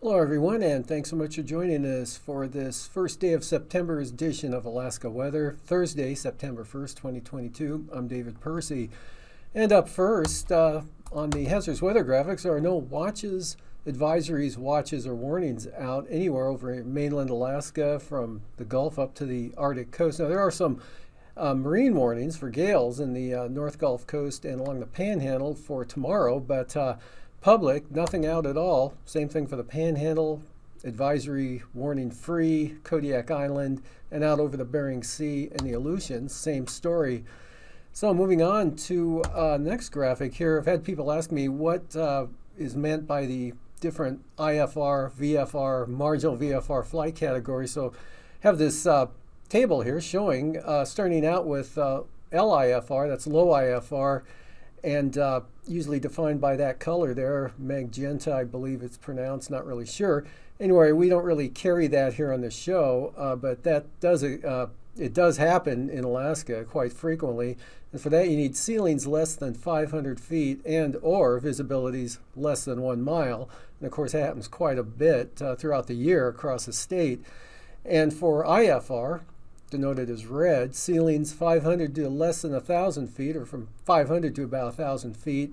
Hello everyone, and thanks so much for joining us for this first day of September's edition of Alaska Weather, Thursday, September 1st, 2022. I'm David Percy. And up first, on the hazardous weather graphics, there are no watches, advisories, watches, or warnings out anywhere over mainland Alaska from the Gulf up to the Arctic coast. Now, there are some marine warnings for gales in the North Gulf Coast and along the Panhandle for tomorrow, but public, nothing out at all. Same thing for the Panhandle, advisory warning free, Kodiak Island, and out over the Bering Sea and the Aleutians, same story. So moving on to next graphic here, I've had people ask me what is meant by the different IFR, VFR, marginal VFR flight categories. So have this table here showing, starting out with LIFR, that's low IFR, and usually defined by that color there, magenta, I believe it's pronounced, not really sure. Anyway, we don't really carry that here on the show, but that does it does happen in Alaska quite frequently. And for that, you need ceilings less than 500 feet and or visibilities less than 1 mile. And of course, it happens quite a bit throughout the year across the state. And for IFR, denoted as red, ceilings 500 to less than 1,000 feet, or from 500 to about 1,000 feet,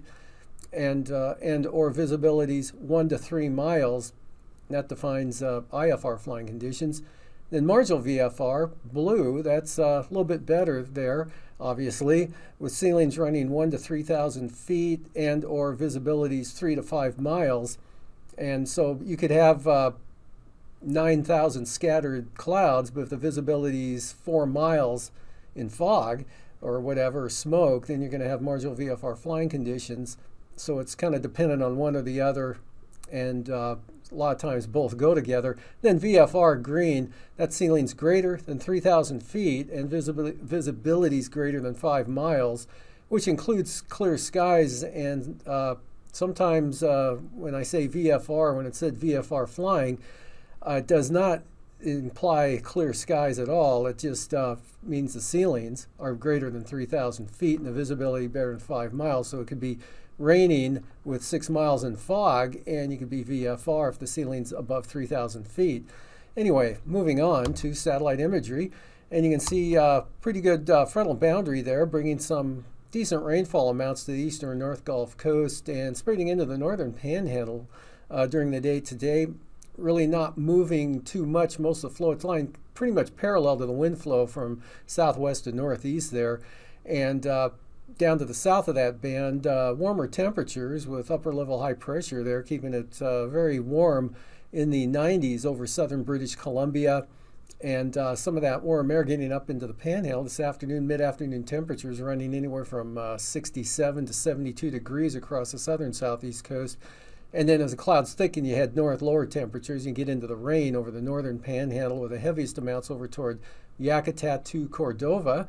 and or visibilities 1 to 3 miles. That defines IFR flying conditions. Then marginal VFR, blue, that's a little bit better there, obviously, with ceilings running 1 to 3,000 feet and or visibilities 3 to 5 miles. And so you could have 9,000 scattered clouds, but if the visibility is 4 miles in fog or whatever, or smoke, then you're going to have marginal VFR flying conditions. So it's kind of dependent on one or the other, and a lot of times both go together. Then VFR green, that ceiling's greater than 3,000 feet and visibility's greater than 5 miles, which includes clear skies. And sometimes when I say VFR, when it said VFR flying, it does not imply clear skies at all. It just means the ceilings are greater than 3,000 feet and the visibility better than 5 miles. So it could be raining with 6 miles in fog, and you could be VFR if the ceiling's above 3,000 feet. Anyway, moving on to satellite imagery, and you can see pretty good frontal boundary there, bringing some decent rainfall amounts to the eastern North Gulf Coast and spreading into the northern Panhandle during the day today. Really not moving too much. Most of the flow, it's lying pretty much parallel to the wind flow from southwest to northeast there. And down to the south of that band, warmer temperatures with upper level high pressure there, keeping it very warm in the 90s over southern British Columbia. And some of that warm air getting up into the Panhandle this afternoon, mid-afternoon temperatures running anywhere from 67 to 72 degrees across the southern southeast coast. And then as the clouds thicken, you head north, lower temperatures, you get into the rain over the northern Panhandle with the heaviest amounts over toward Yakutat to Cordova.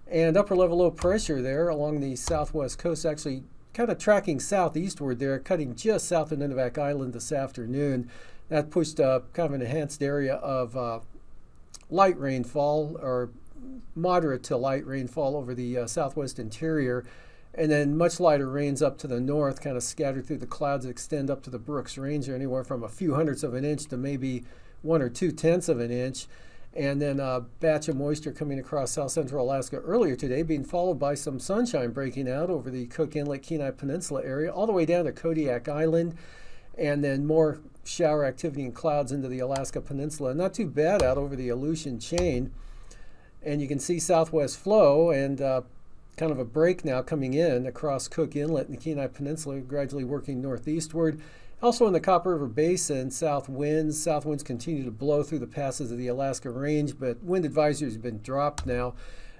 And upper level low pressure there along the southwest coast, actually kind of tracking southeastward there, cutting just south of Nunivak Island this afternoon. That pushed kind of an enhanced area of light rainfall, or moderate to light rainfall over the southwest interior. And then much lighter rains up to the north, kind of scattered through the clouds that extend up to the Brooks Range, anywhere from a few hundredths of an inch to maybe 1 or 2/10 of an inch. And then a batch of moisture coming across south central Alaska earlier today, being followed by some sunshine breaking out over the Cook Inlet Kenai Peninsula area, all the way down to Kodiak Island, and then more shower activity and clouds into the Alaska Peninsula. Not too bad out over the Aleutian chain. And you can see southwest flow and kind of a break now coming in across Cook Inlet and the Kenai Peninsula, gradually working northeastward. Also in the Copper River Basin, south winds continue to blow through the passes of the Alaska Range, but wind advisory has been dropped now.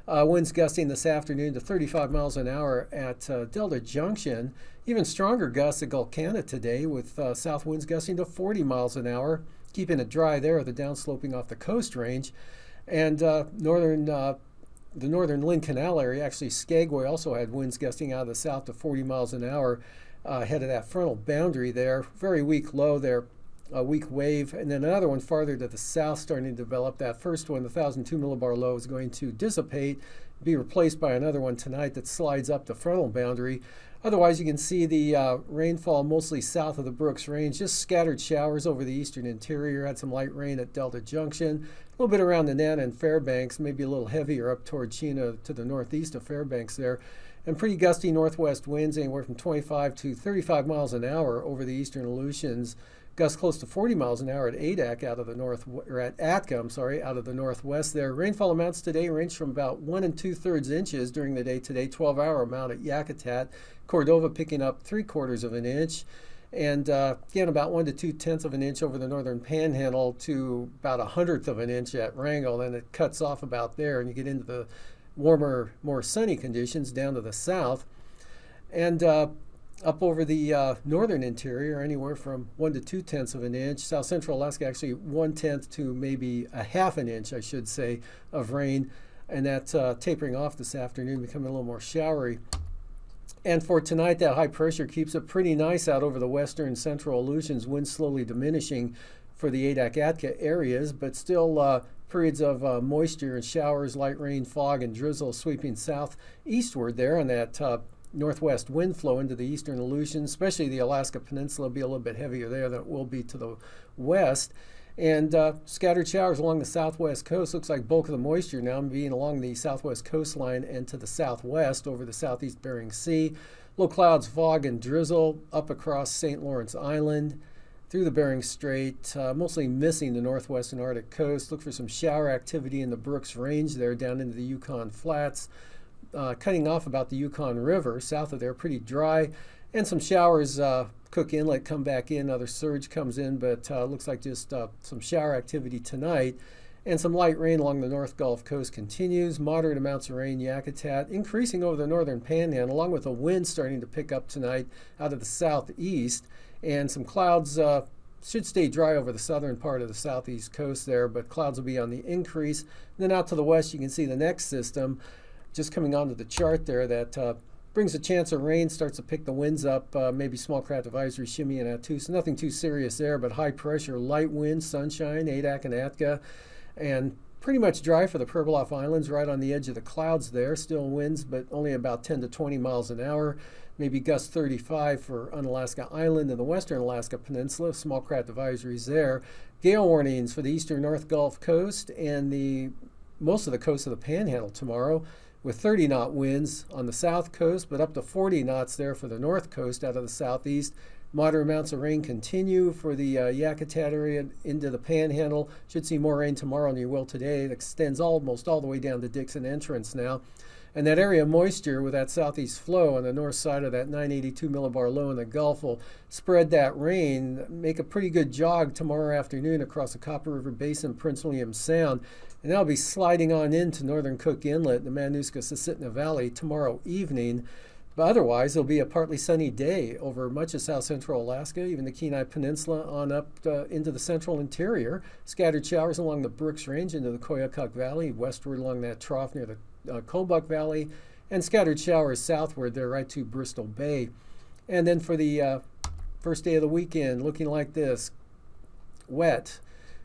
Winds gusting this afternoon to 35 miles an hour at Delta Junction. Even stronger gusts at Gulkana today, with south winds gusting to 40 miles an hour, keeping it dry there at the downsloping off the Coast Range. And the northern Lynn Canal area, actually Skagway, also had winds gusting out of the south to 40 miles an hour ahead of that frontal boundary there. Very weak low there, a weak wave, and then another one farther to the south starting to develop. That first one, the 1,002 millibar low, is going to dissipate, be replaced by another one tonight that slides up the frontal boundary. Otherwise, you can see the rainfall mostly south of the Brooks Range, just scattered showers over the eastern interior. Had some light rain at Delta Junction, a little bit around Nenana and Fairbanks, maybe a little heavier up toward Chena to the northeast of Fairbanks there. And pretty gusty northwest winds, anywhere from 25 to 35 miles an hour over the eastern Aleutians. Gusts close to 40 miles an hour at Adak out of the out of the northwest there. Rainfall amounts today range from about 1 2/3 inches during the day today. 12-hour amount at Yakutat. Cordova picking up 3/4 of an inch. And again, about 1 to 2/10 of an inch over the northern panhandle to about 1/100 of an inch at Wrangell. Then it cuts off about there, and you get into the warmer, more sunny conditions down to the south. And up over the northern interior, anywhere from 1 to 2/10 of an inch. South central Alaska, actually 1/10 to maybe a half an inch, I should say, of rain. And that's tapering off this afternoon, becoming a little more showery. And for tonight, that high pressure keeps it pretty nice out over the western central Aleutians. Winds slowly diminishing for the Adak-Atka areas, but still periods of moisture and showers, light rain, fog, and drizzle sweeping southeastward there on that northwest wind flow into the eastern Aleutians, especially the Alaska Peninsula, will be a little bit heavier there than it will be to the west. And scattered showers along the southwest coast. Looks like bulk of the moisture now being along the southwest coastline and to the southwest over the southeast Bering Sea. Low clouds, fog, and drizzle up across St. Lawrence Island through the Bering Strait, mostly missing the northwestern Arctic coast. Look for some shower activity in the Brooks Range there down into the Yukon Flats. Cutting off about the Yukon River, south of there, pretty dry. And some showers, Cook Inlet come back in, another surge comes in, but looks like just some shower activity tonight. And some light rain along the North Gulf Coast continues. Moderate amounts of rain, Yakutat, increasing over the northern panhandle, along with a wind starting to pick up tonight out of the southeast. And some clouds should stay dry over the southern part of the southeast coast there, but clouds will be on the increase. And then out to the west, you can see the next system just coming onto the chart there that brings a chance of rain, starts to pick the winds up, maybe small craft advisory shimmying at 2, so nothing too serious there, but high pressure, light wind, sunshine, Adak and Atka, and pretty much dry for the Pribilof Islands, right on the edge of the clouds there. Still winds, but only about 10 to 20 miles an hour. Maybe gust 35 for Unalaska Island and the western Alaska Peninsula. Small craft advisories there. Gale warnings for the eastern North Gulf Coast and most of the coast of the Panhandle tomorrow, with 30-knot winds on the south coast, but up to 40 knots there for the north coast out of the southeast. Moderate amounts of rain continue for the Yakutat area into the Panhandle. Should see more rain tomorrow than you will today. It extends almost all the way down to Dixon Entrance now. And that area of moisture with that southeast flow on the north side of that 982 millibar low in the Gulf will spread that rain, make a pretty good jog tomorrow afternoon across the Copper River Basin, Prince William Sound. And that'll be sliding on into northern Cook Inlet, the Mananuska-Susitna Valley tomorrow evening. But otherwise, it'll be a partly sunny day over much of south central Alaska, even the Kenai Peninsula on up into the central interior. Scattered showers along the Brooks Range into the Koyukuk Valley, westward along that trough near the Kobuk Valley, and scattered showers southward there right to Bristol Bay. And then for the first day of the weekend, looking like this: wet,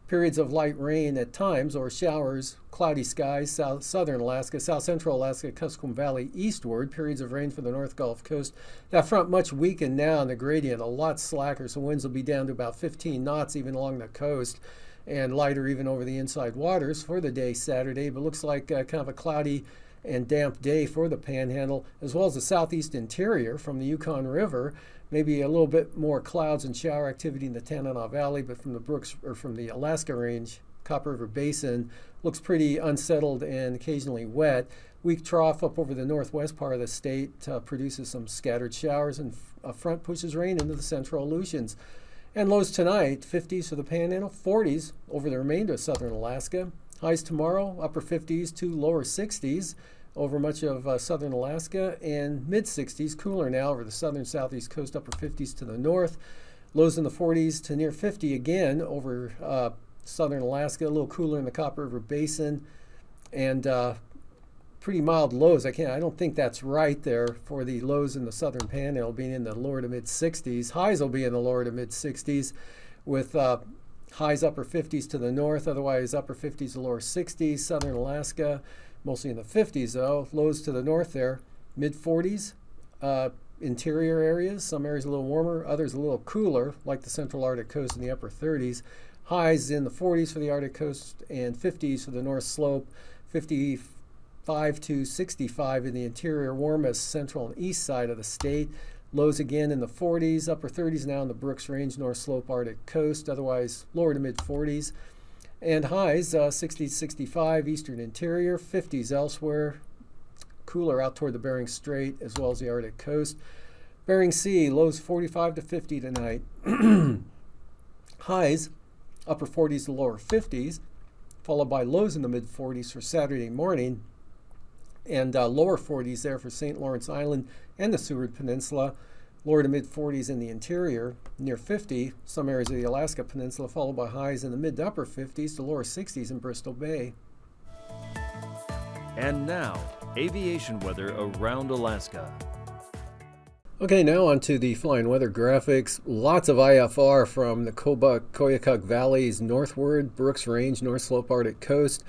periods of light rain at times or showers, cloudy skies, southern Alaska, south central Alaska, Kuskokwim Valley eastward, periods of rain for the North Gulf Coast. That front much weakened now, and the gradient a lot slacker, so winds will be down to about 15 knots even along the coast, and lighter even over the inside waters for the day Saturday. But looks like kind of a cloudy and damp day for the Panhandle, as well as the southeast interior from the Yukon River. Maybe a little bit more clouds and shower activity in the Tanana Valley, but from the Brooks or from the Alaska Range, Copper River Basin, looks pretty unsettled and occasionally wet. Weak trough up over the northwest part of the state produces some scattered showers, and a front pushes rain into the central Aleutians. And lows tonight: 50s for the Panhandle, 40s over the remainder of southern Alaska, Highs tomorrow, upper 50s to lower 60s over much of southern Alaska, and mid 60s, cooler now over the southern southeast coast, upper 50s to the north. Lows in the 40s to near 50 again over southern Alaska, a little cooler in the Copper River Basin, and pretty mild lows. I don't think that's right there for the lows in the southern panhandle being in the lower to mid 60s. Highs will be in the lower to mid 60s with highs upper 50s to the north, otherwise upper 50s to lower 60s. Southern Alaska, mostly in the 50s though. Lows to the north there, mid 40s. Interior areas, some areas a little warmer, others a little cooler, like the central Arctic coast in the upper 30s. Highs in the 40s for the Arctic coast and 50s for the North Slope, 55 to 65 in the interior, warmest central and east side of the state. Lows again in the 40s, upper 30s now in the Brooks Range, North Slope, Arctic coast, otherwise lower to mid 40s. And highs 60 to 65 eastern interior, 50s elsewhere. Cooler out toward the Bering Strait as well as the Arctic coast. Bering Sea, lows 45 to 50 tonight. Highs, upper 40s to lower 50s, followed by lows in the mid 40s for Saturday morning, and lower 40s there for St. Lawrence Island and the Seward Peninsula. Lower to mid 40s in the interior, near 50, some areas of the Alaska Peninsula, followed by highs in the mid to upper 50s to lower 60s in Bristol Bay. And now, aviation weather around Alaska. Okay, now on to the flying weather graphics. Lots of IFR from the Koyukuk Valleys northward, Brooks Range, North Slope, Arctic coast.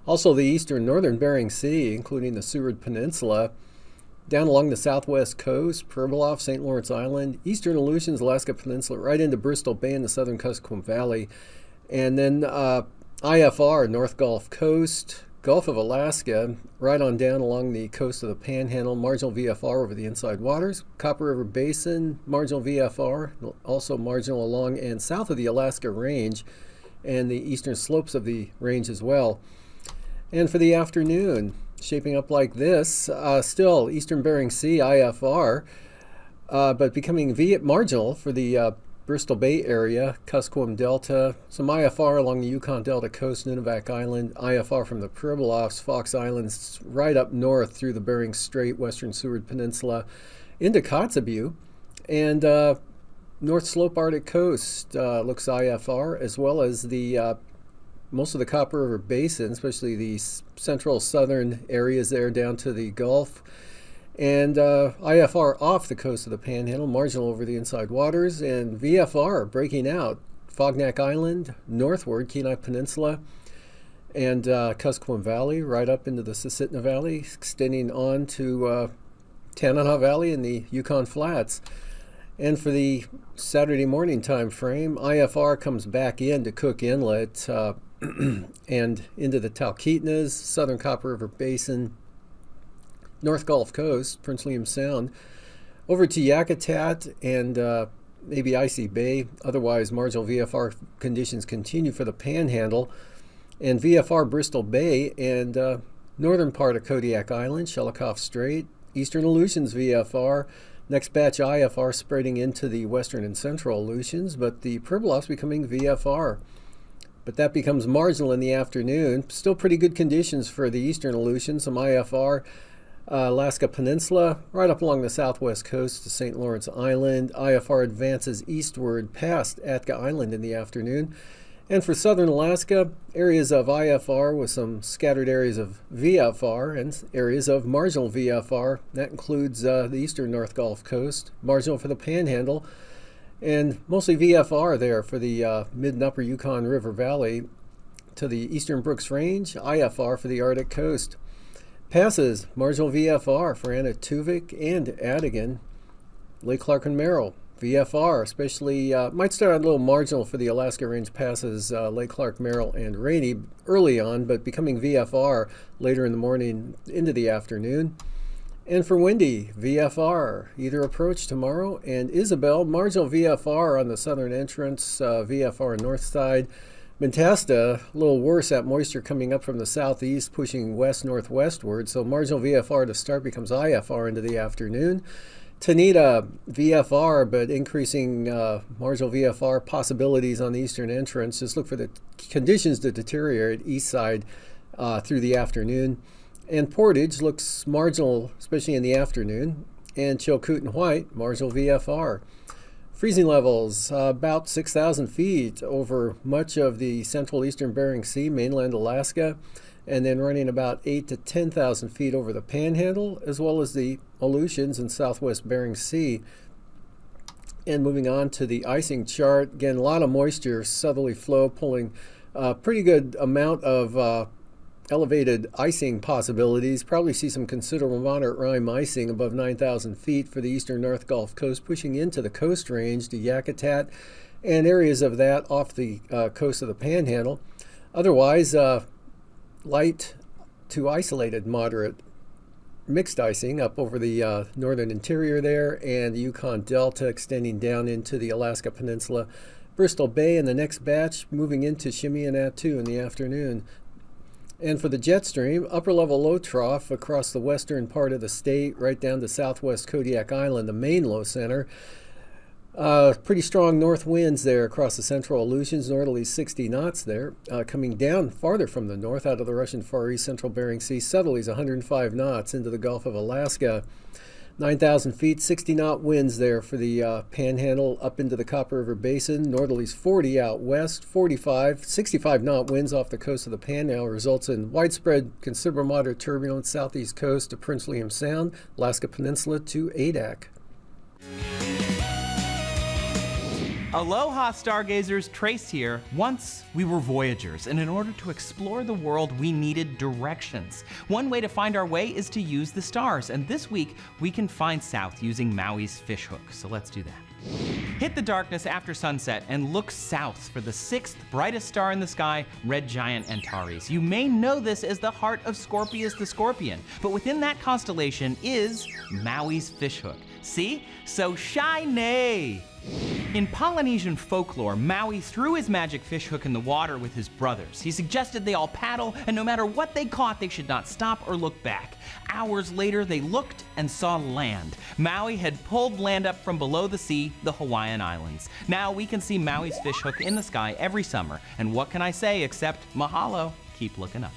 Also the eastern northern Bering Sea, including the Seward Peninsula. Down along the southwest coast, Pribilof, St. Lawrence Island, eastern Aleutians, Alaska Peninsula, right into Bristol Bay and the southern Kuskokwim Valley. And then IFR, North Gulf Coast, Gulf of Alaska, right on down along the coast of the Panhandle, marginal VFR over the inside waters, Copper River Basin, marginal VFR, also marginal along and south of the Alaska Range and the eastern slopes of the range as well. And for the afternoon, shaping up like this, still eastern Bering Sea, IFR, but becoming marginal for the Bristol Bay area, Kuskokwim Delta, some IFR along the Yukon Delta coast, Nunivak Island, IFR from the Pribilofs, Fox Islands, right up north through the Bering Strait, western Seward Peninsula, into Kotzebue, and North Slope Arctic coast looks IFR, as well as the most of the Copper River Basin, especially the central southern areas there down to the Gulf. And IFR off the coast of the Panhandle, marginal over the inside waters, and VFR breaking out, Fognak Island, northward, Kenai Peninsula, and Kuskokwim Valley, right up into the Susitna Valley, extending on to Tanana Valley and the Yukon Flats. And for the Saturday morning time frame, IFR comes back into Cook Inlet and into the Talkeetnas, southern Copper River Basin, North Gulf Coast, Prince William Sound, over to Yakutat and maybe Icy Bay. Otherwise, marginal VFR conditions continue for the Panhandle, and VFR Bristol Bay and northern part of Kodiak Island, Shelikof Strait, eastern Aleutians VFR. Next batch IFR spreading into the western and central Aleutians, but the Pribilofs becoming VFR. But that becomes marginal in the afternoon. Still pretty good conditions for the eastern Aleutians, some IFR. Alaska Peninsula, right up along the southwest coast to St. Lawrence Island. IFR advances eastward past Atka Island in the afternoon. And for southern Alaska, areas of IFR with some scattered areas of VFR and areas of marginal VFR. That includes the eastern North Gulf Coast, marginal for the Panhandle, and mostly VFR there for the mid and upper Yukon River Valley to the eastern Brooks Range, IFR for the Arctic coast. Passes, marginal VFR for Anaktuvik and Adigan, Lake Clark and Merrill, VFR, especially, might start out a little marginal for the Alaska Range passes, Lake Clark, Merrill, and Rainy early on, but becoming VFR later in the morning into the afternoon. And for Windy, VFR, either approach tomorrow, and Isabel, marginal VFR on the southern entrance, VFR north side. Mentasta, a little worse, that moisture coming up from the southeast, pushing west-northwestward, so marginal VFR to start becomes IFR into the afternoon. to need a VFR, but increasing marginal VFR possibilities on the eastern entrance. Just look for the conditions to deteriorate east side through the afternoon. And Portage looks marginal, especially in the afternoon. And Chilkoot and White, marginal VFR. Freezing levels about 6,000 feet over much of the central eastern Bering Sea, mainland Alaska, and then running about 8 to 10,000 feet over the Panhandle, as well as the Aleutians and southwest Bering Sea. And moving on to the icing chart, again, a lot of moisture, southerly flow pulling a pretty good amount of elevated icing possibilities. Probably see some considerable moderate rime icing above 9,000 feet for the eastern North Gulf Coast, pushing into the Coast Range to Yakutat and areas of that off the coast of the Panhandle. Otherwise, light to isolated moderate mixed icing up over the northern interior there, and the Yukon Delta extending down into the Alaska Peninsula, Bristol Bay, and the next batch moving into Chimay-Attu in the afternoon. And for the jet stream, upper level low trough across the western part of the state, right down to southwest Kodiak Island, the main low center. Pretty strong north winds there across the central Aleutians, northerly 60 knots there. Coming down farther from the north out of the Russian Far East, central Bering Sea, southerlies 105 knots into the Gulf of Alaska. 9,000 feet, 60 knot winds there for the Panhandle up into the Copper River Basin. Northerlies 40 out west, 65 knot winds off the coast of the Panhandle results in widespread considerable moderate turbulence southeast coast to Prince William Sound, Alaska Peninsula to Adak. Aloha, stargazers, Trace here. Once we were voyagers, and in order to explore the world, we needed directions. One way to find our way is to use the stars, and this week we can find south using Maui's fishhook, so let's do that. Hit the darkness after sunset and look south for the sixth brightest star in the sky, red giant Antares. You may know this as the heart of Scorpius the Scorpion, but within that constellation is Maui's fishhook. See? So shiny! In Polynesian folklore, Maui threw his magic fishhook in the water with his brothers. He suggested they all paddle, and no matter what they caught, they should not stop or look back. Hours later, they looked and saw land. Maui had pulled land up from below the sea, the Hawaiian Islands. Now we can see Maui's fishhook in the sky every summer. And what can I say except mahalo, keep looking up.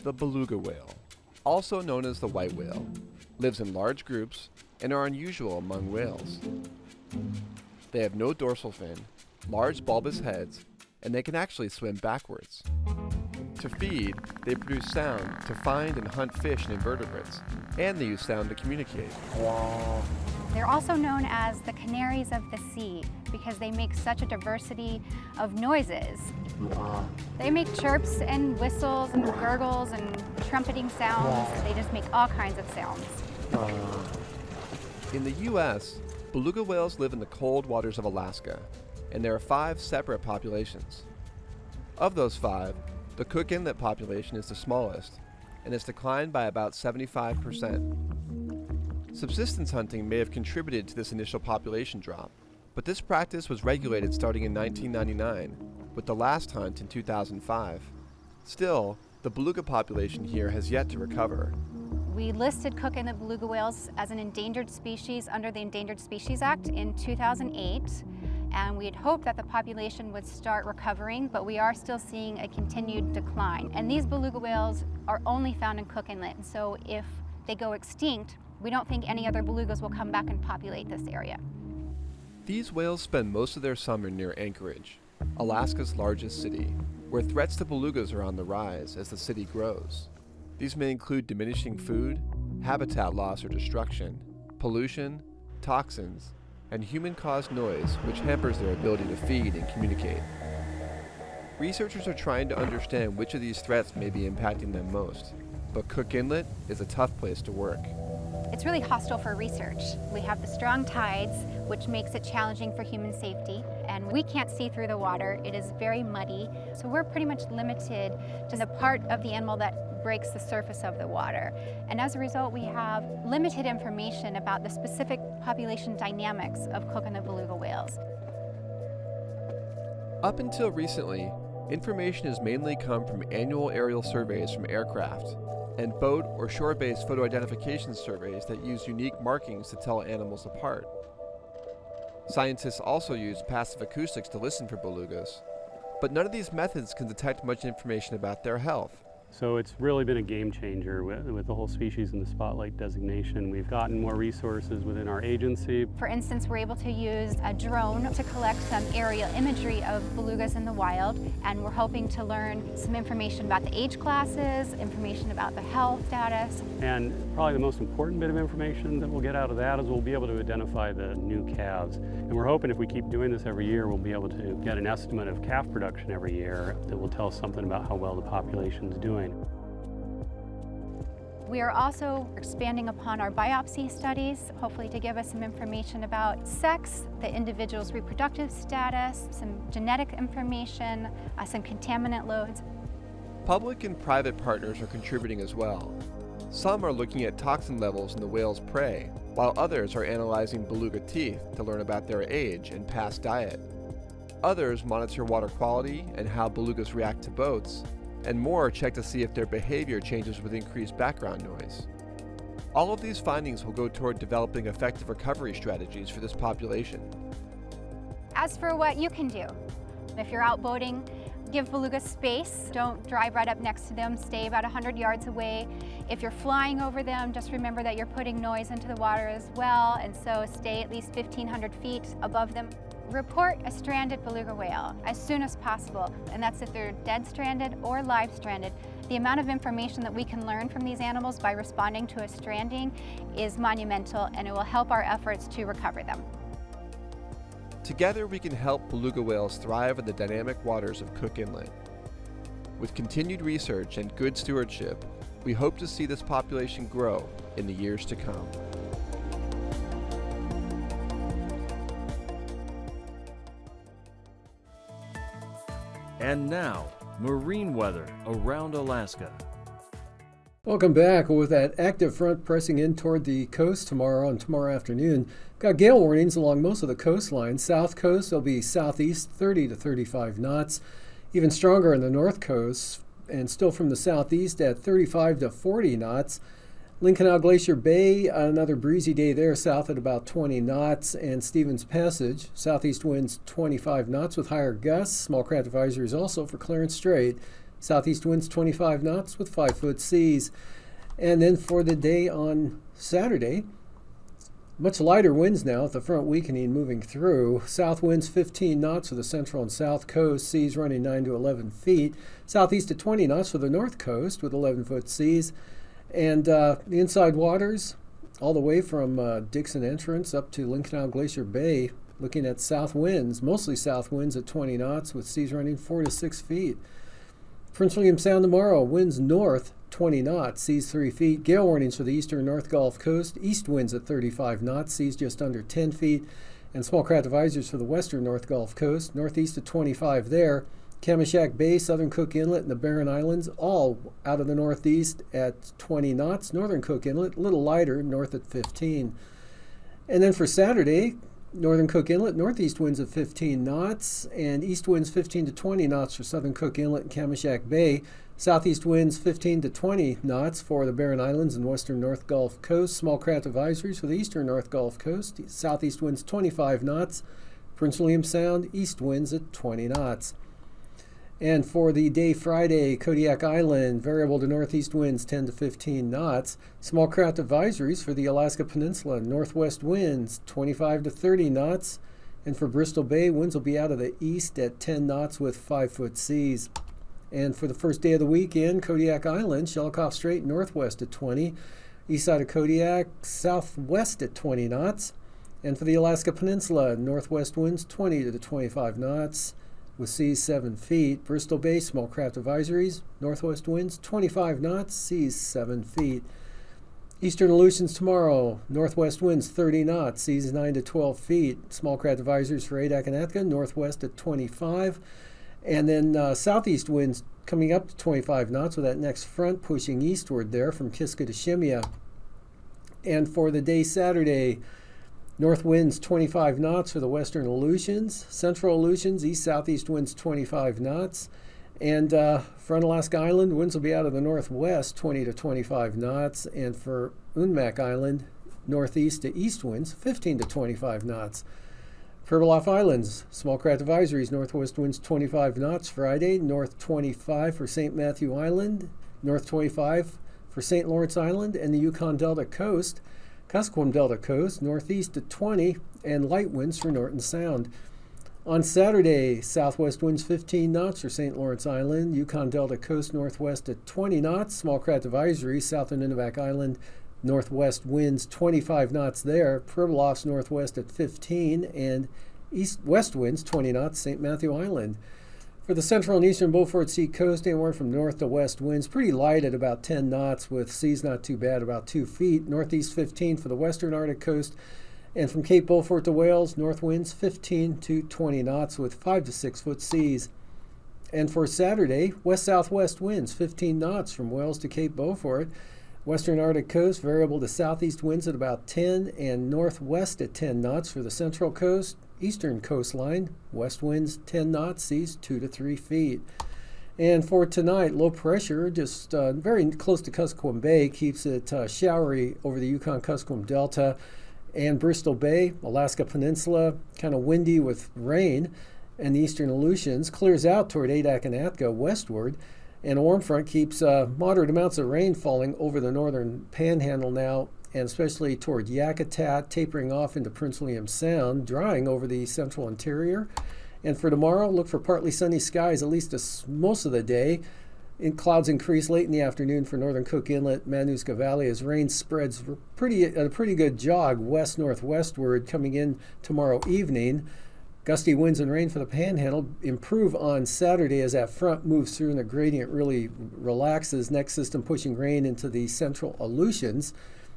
The beluga whale, also known as the white whale, lives in large groups and are unusual among whales. They have no dorsal fin, large bulbous heads, and they can actually swim backwards. To feed, they produce sound to find and hunt fish and invertebrates, and they use sound to communicate. They're also known as the canaries of the sea because they make such a diversity of noises. They make chirps and whistles and gurgles and trumpeting sounds. They just make all kinds of sounds. In the U.S., beluga whales live in the cold waters of Alaska, and there are 5 separate populations. Of those 5, the Cook Inlet population is the smallest, and has declined by about 75%. Subsistence hunting may have contributed to this initial population drop, but this practice was regulated starting in 1999, with the last hunt in 2005. Still, the beluga population here has yet to recover. We listed Cook Inlet beluga whales as an endangered species under the Endangered Species Act in 2008, and we had hoped that the population would start recovering, but we are still seeing a continued decline. And these beluga whales are only found in Cook Inlet, so if they go extinct, we don't think any other belugas will come back and populate this area. These whales spend most of their summer near Anchorage, Alaska's largest city, where threats to belugas are on the rise as the city grows. These may include diminishing food, habitat loss or destruction, pollution, toxins, and human-caused noise, which hampers their ability to feed and communicate. Researchers are trying to understand which of these threats may be impacting them most, but Cook Inlet is a tough place to work. It's really hostile for research. We have the strong tides, which makes it challenging for human safety, and we can't see through the water. It is very muddy, so we're pretty much limited to the part of the animal that breaks the surface of the water. And as a result, we have limited information about the specific population dynamics of coconut beluga whales. Up until recently, information has mainly come from annual aerial surveys from aircraft and boat or shore-based photo identification surveys that use unique markings to tell animals apart. Scientists also use passive acoustics to listen for belugas, but none of these methods can detect much information about their health. So it's really been a game changer with the whole species in the spotlight designation. We've gotten more resources within our agency. For instance, we're able to use a drone to collect some aerial imagery of belugas in the wild, and we're hoping to learn some information about the age classes, information about the health status. And probably the most important bit of information that we'll get out of that is we'll be able to identify the new calves. And we're hoping if we keep doing this every year, we'll be able to get an estimate of calf production every year that will tell us something about how well the population's doing. We are also expanding upon our biopsy studies, hopefully to give us some information about sex, the individual's reproductive status, some genetic information, some contaminant loads. Public and private partners are contributing as well. Some are looking at toxin levels in the whale's prey, while others are analyzing beluga teeth to learn about their age and past diet. Others monitor water quality and how belugas react to boats, and more check to see if their behavior changes with increased background noise. All of these findings will go toward developing effective recovery strategies for this population. As for what you can do, if you're out boating, give belugas space. Don't drive right up next to them. Stay about 100 yards away. If you're flying over them, just remember that you're putting noise into the water as well, and so stay at least 1,500 feet above them. Report a stranded beluga whale as soon as possible, and that's if they're dead stranded or live stranded. The amount of information that we can learn from these animals by responding to a stranding is monumental, and it will help our efforts to recover them. Together we can help beluga whales thrive in the dynamic waters of Cook Inlet. With continued research and good stewardship, we hope to see this population grow in the years to come. And now, marine weather around Alaska. Welcome back. With that active front pressing in toward the coast tomorrow and tomorrow afternoon, got gale warnings along most of the coastline. South coast will be southeast 30 to 35 knots. Even stronger in the north coast and still from the southeast at 35 to 40 knots. Lincoln Glacier Bay, another breezy day there, south at about 20 knots. And Stevens Passage, southeast winds 25 knots with higher gusts. Small craft advisories also for Clarence Strait. Southeast winds 25 knots with 5-foot seas. And then for the day on Saturday, much lighter winds now with the front weakening moving through. South winds 15 knots for the central and south coast, seas running 9 to 11 feet. Southeast at 20 knots for the north coast with 11-foot seas. And the inside waters, all the way from Dixon Entrance up to Lincoln Glacier Bay, looking at south winds, mostly south winds at 20 knots with seas running 4 to 6 feet. Prince William Sound tomorrow, winds north 20 knots, seas 3 feet. Gale warnings for the eastern North Gulf Coast, east winds at 35 knots, seas just under 10 feet. And small craft advisories for the western North Gulf Coast, northeast at 25 there. Kamishak Bay, southern Cook Inlet, and the Barren Islands, all out of the northeast at 20 knots. Northern Cook Inlet, a little lighter, north at 15. And then for Saturday, northern Cook Inlet, northeast winds at 15 knots, and east winds 15 to 20 knots for southern Cook Inlet and Kamishak Bay. Southeast winds 15 to 20 knots for the Barren Islands and western North Gulf Coast. Small craft advisories for the eastern North Gulf Coast. Southeast winds 25 knots. Prince William Sound, east winds at 20 knots. And for the day Friday, Kodiak Island, variable to northeast winds 10 to 15 knots. Small craft advisories for the Alaska Peninsula, northwest winds 25 to 30 knots. And for Bristol Bay, winds will be out of the east at 10 knots with 5-foot seas. And for the first day of the weekend, Kodiak Island, Shelikof Strait, northwest at 20. East side of Kodiak, southwest at 20 knots. And for the Alaska Peninsula, northwest winds 20 to 25 knots. With seas 7 feet. Bristol Bay, small craft advisories. Northwest winds 25 knots, seas 7 feet. Eastern Aleutians tomorrow, northwest winds 30 knots, seas 9 to 12 feet. Small craft advisories for AKwx, northwest at 25. And then southeast winds coming up to 25 knots with that next front pushing eastward there from Kiska to Shemya. And for the day Saturday, north winds 25 knots for the western Aleutians. Central Aleutians, east-southeast winds 25 knots. And for Unalaska Island, winds will be out of the northwest 20 to 25 knots. And for Unmak Island, northeast to east winds 15 to 25 knots. Pribilof Islands, small craft advisories, northwest winds 25 knots Friday, north 25 for St. Matthew Island, north 25 for St. Lawrence Island and the Yukon Delta Coast, Kuskokwim Delta Coast, northeast at 20, and light winds for Norton Sound. On Saturday, southwest winds 15 knots for St. Lawrence Island, Yukon Delta Coast, northwest at 20 knots, small craft advisories, south of Nunivak Island, northwest winds 25 knots there, Pribilof's northwest at 15, and east-west winds 20 knots, St. Matthew Island. For the central and eastern Beaufort Sea coast, anywhere from north to west winds pretty light at about 10 knots, with seas not too bad, about 2 feet. Northeast 15 for the western Arctic coast, and from Cape Beaufort to Wales, north winds 15 to 20 knots with 5 to 6 foot seas. And for Saturday, west-southwest winds 15 knots from Wales to Cape Beaufort. Western Arctic coast, variable to southeast winds at about 10, and northwest at 10 knots for the central coast. Eastern coastline, west winds 10 knots, seas 2 to 3 feet. And for tonight, low pressure just very close to Kuskokwim Bay keeps it showery over the Yukon-Kuskokwim Delta and Bristol Bay, Alaska Peninsula, kind of windy with rain, and the eastern Aleutians clears out toward Adak and Atka westward. And a warm front keeps moderate amounts of rain falling over the northern panhandle now, and especially toward Yakutat, tapering off into Prince William Sound, drying over the central interior. And for tomorrow, look for partly sunny skies at least most of the day. Clouds increase late in the afternoon for northern Cook Inlet, Manuska Valley, as rain spreads at a pretty good jog west-northwestward coming in tomorrow evening. Gusty winds and rain for the panhandle improve on Saturday as that front moves through and the gradient really relaxes. Next system pushing rain into the central Aleutians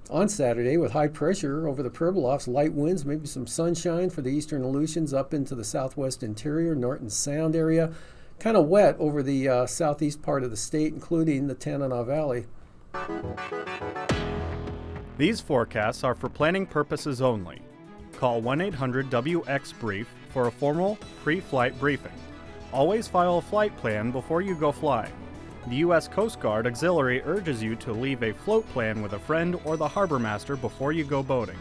on Saturday with high pressure over the Pribilofs, light winds, maybe some sunshine for the eastern Aleutians up into the southwest interior, Norton Sound area. Kind of wet over the southeast part of the state, including the Tanana Valley. These forecasts are for planning purposes only. Call 1-800-WX-BRIEF for a formal pre-flight briefing. Always file a flight plan before you go flying. The U.S. Coast Guard Auxiliary urges you to leave a float plan with a friend or the harbor master before you go boating.